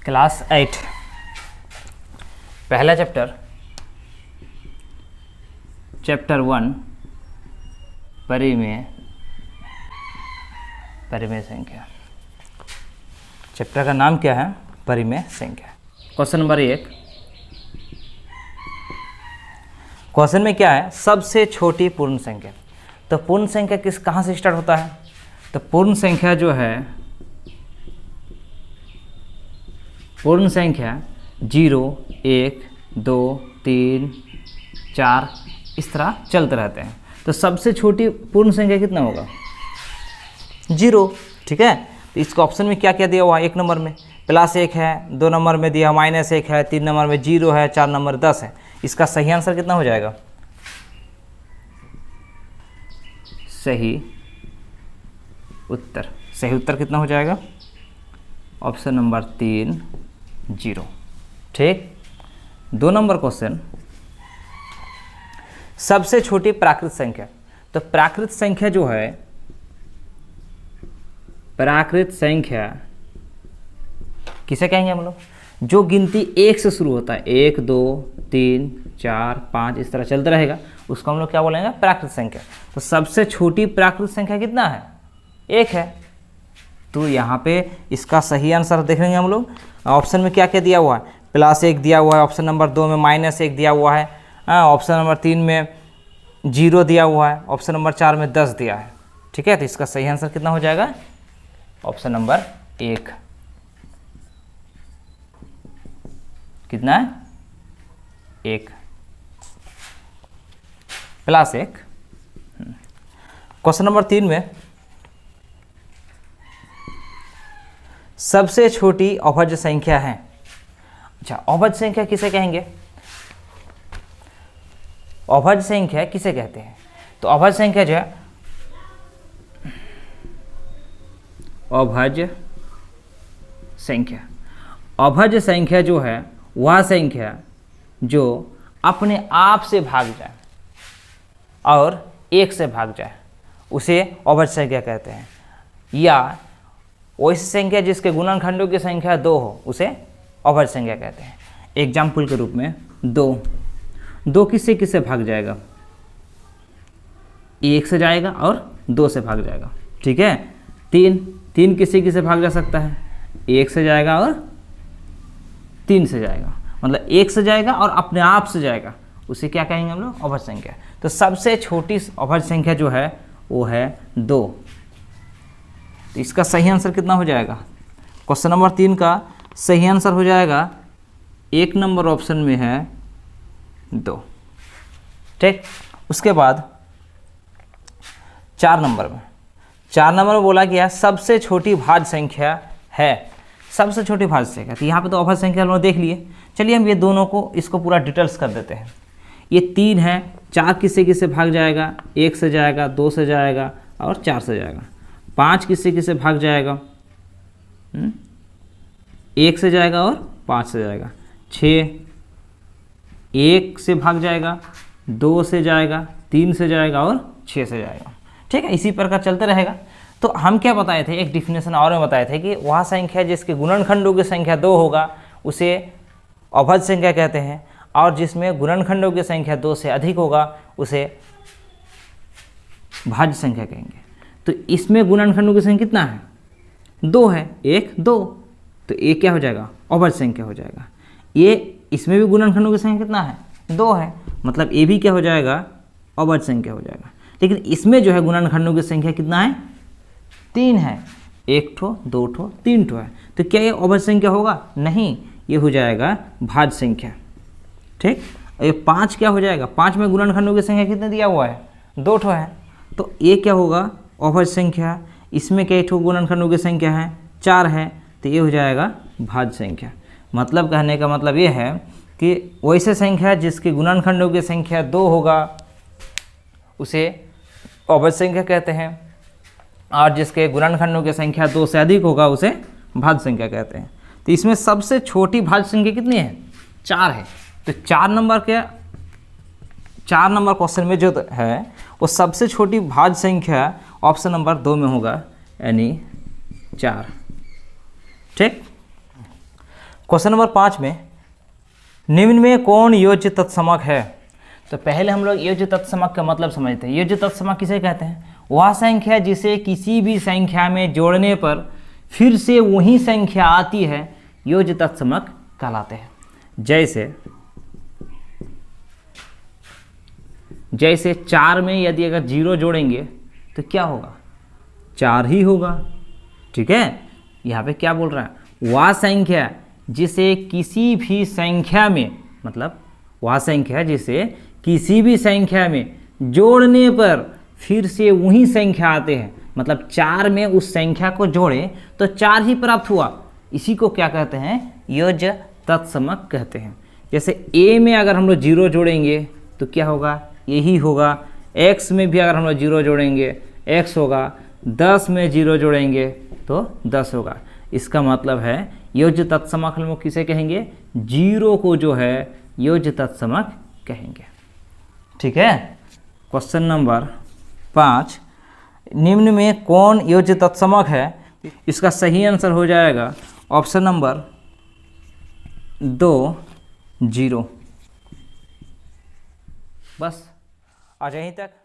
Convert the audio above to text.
Class 8 पहला chapter, chapter 1 परिमेय संख्या। चैप्टर का नाम क्या है? परिमेय संख्या। क्वेश्चन नंबर 1, क्वेश्चन में क्या है? सबसे छोटी पूर्ण संख्या। तो पूर्ण संख्या कहाँ से स्टार्ट होता है? तो पूर्ण संख्या जो है, पूर्ण संख्या 0, 1, 2, 3, 4 इस तरह चलते रहते हैं। तो सबसे छोटी पूर्ण संख्या कितना होगा? 0। ठीक है, तो इसका ऑप्शन में क्या क्या दिया हुआ है? 1 नंबर में +1 है, 2 नंबर में दिया -1 है, 3 नंबर में 0 है, 4 नंबर 10 है। इसका सही आंसर कितना हो जाएगा? सही उत्तर कितना हो जाएगा? Option number 3 0। ठीक, 2 नंबर क्वेश्चन, सबसे छोटी प्राकृत संख्या। तो प्राकृत संख्या जो है, प्राकृत संख्या किसे कहेंगे हम लोग? जो गिनती 1 से शुरू होता है, 1, 2, 3, 4, 5 इस तरह चलता रहेगा, उसको हम लोग क्या बोलेंगे? प्राकृत संख्या। तो सबसे छोटी प्राकृत संख्या कितना है? 1 है। तो यहाँ पे इसका सही आंसर देख लेंगे हम लोग। ऑप्शन में क्या क्या दिया हुआ है? +1 दिया हुआ है, ऑप्शन नंबर 2 में -1 दिया हुआ है, ऑप्शन नंबर 3 में 0 दिया हुआ है, ऑप्शन नंबर 4 में 10 दिया है। ठीक है, तो इसका सही आंसर कितना हो जाएगा? Option number 1। कितना है? 1 +1। क्वेश्चन नंबर 3 में सबसे छोटी अभाज्य संख्या है। अच्छा, अभाज्य संख्या किसे कहेंगे? अभाज्य संख्या किसे कहते हैं? तो अभाज्य संख्या जो है, अभाज्य संख्या जो है वह संख्या जो अपने आप से भाग जाए और 1 से भाग जाए उसे अभाज्य संख्या कहते हैं। या वैसी संख्या जिसके गुणनखंडों की संख्या 2 हो उसे अभाज्य संख्या कहते हैं। एग्जाम्पल के रूप में 2 किससे किससे भाग जाएगा? 1 से जाएगा और 2 से भाग जाएगा। ठीक है, 3 किससे किससे भाग जा सकता है? 1 से जाएगा और 3 से जाएगा। मतलब 1 से जाएगा और अपने आप से जाएगा, उसे क्या कहेंगे हम लोग? अभाज्य संख्या। तो सबसे छोटी अभाज्य संख्या जो है वो है 2। तो इसका सही आंसर कितना हो जाएगा? क्वेश्चन नंबर 3 का सही आंसर हो जाएगा 1 नंबर ऑप्शन में है 2। ठीक, उसके बाद 4 नंबर में बोला गया सबसे छोटी भाज्य संख्या है। सबसे छोटी भाज्य संख्या, तो यहाँ पे तो अभाज्य संख्या हम लोग देख लिए। चलिए हम ये दोनों को इसको पूरा डिटेल्स कर देते हैं। ये 3 है, 4 किससे किससे भाग जाएगा? 1 से जाएगा, 2 से जाएगा और 4 से जाएगा। 5 किससे किससे भाग जाएगा? 1 से जाएगा और 5 से जाएगा। 6 1 से भाग जाएगा, 2 से जाएगा, 3 से जाएगा और 6 से जाएगा। ठीक है, इसी प्रकार चलते रहेगा। तो हम क्या बताए थे? एक डिफिनेशन और में बताए थे कि वह संख्या जिसके गुणनखंडों की संख्या 2 होगा उसे अभाज्य संख्या कहते हैं, और जिसमें गुणनखंडों की संख्या 2 से अधिक होगा उसे भाज्य संख्या कहेंगे। तो इसमें गुणनखंडों की संख्या कितना है? 2 है, 1, 2। तो ये क्या हो जाएगा? अभाज्य संख्या हो जाएगा। ये इसमें भी गुणनखंडों की संख्या कितना है? 2 है, मतलब ये भी क्या हो जाएगा? अभाज्य संख्या हो जाएगा। लेकिन इसमें जो है गुणनखंडों की संख्या कितना है? 3 है, 1 ठो, 2 ठो, 3 ठो है। तो क्या ये अभाज्य संख्या होगा? नहीं, ये हो जाएगा भाज्य संख्या। ठीक, ये 5 क्या हो जाएगा? 5 में गुणनखंडों की संख्या कितने दिया हुआ है? 2 ठो है। तो ये क्या होगा? अभाज्य संख्या। इसमें कई ठो गुणनखंडों की संख्या है? 4 है, तो ये हो जाएगा भाज्य संख्या। मतलब कहने का मतलब ये है कि वैसे संख्या जिसके गुणनखंडों की संख्या 2 होगा उसे अभाज्य संख्या कहते हैं, और जिसके गुणनखंडों की संख्या 2 से अधिक होगा उसे भाज्य संख्या कहते हैं। तो इसमें सबसे छोटी भाज्य संख्या कितनी है? 4 है। तो 4 नंबर क्वेश्चन में जो है वो सबसे छोटी भाज्य संख्या ऑप्शन नंबर 2 में होगा, यानी 4। ठीक, क्वेश्चन नंबर 5 में निम्न में कौन योज्य तत्समक है। तो पहले हम लोग योज्य तत्समक का मतलब समझते हैं। योज्य तत्समक किसे कहते हैं? वह संख्या जिसे किसी भी संख्या में जोड़ने पर फिर से वही संख्या आती है, योज्य तत्समक कहलाते हैं। जैसे 4 में यदि अगर 0 जोड़ेंगे तो क्या होगा? 4 ही होगा। ठीक है, यहाँ पे क्या बोल रहा है? वह संख्या जिसे किसी भी संख्या में, मतलब वह संख्या जिसे किसी भी संख्या में जोड़ने पर फिर से वही संख्या आते हैं, मतलब 4 में उस संख्या को जोड़े तो 4 ही प्राप्त हुआ, इसी को क्या कहते हैं? योज्य तत्समक कहते हैं। जैसे a में अगर हम लोग 0 जोड़ेंगे तो क्या होगा? यही होगा। x में भी अगर हम लोग 0 जोड़ेंगे x होगा। 10 में 0 जोड़ेंगे तो 10 होगा। इसका मतलब है योज्य तत्समक हम लोग किसे कहेंगे? 0 को जो है योज्य तत्समक कहेंगे। ठीक है। क्वेश्चन नंबर 5, निम्न में कौन योज्य तत्समक है? इसका सही आंसर हो जाएगा ऑप्शन नंबर 2, 0। बस आज यहीं तक।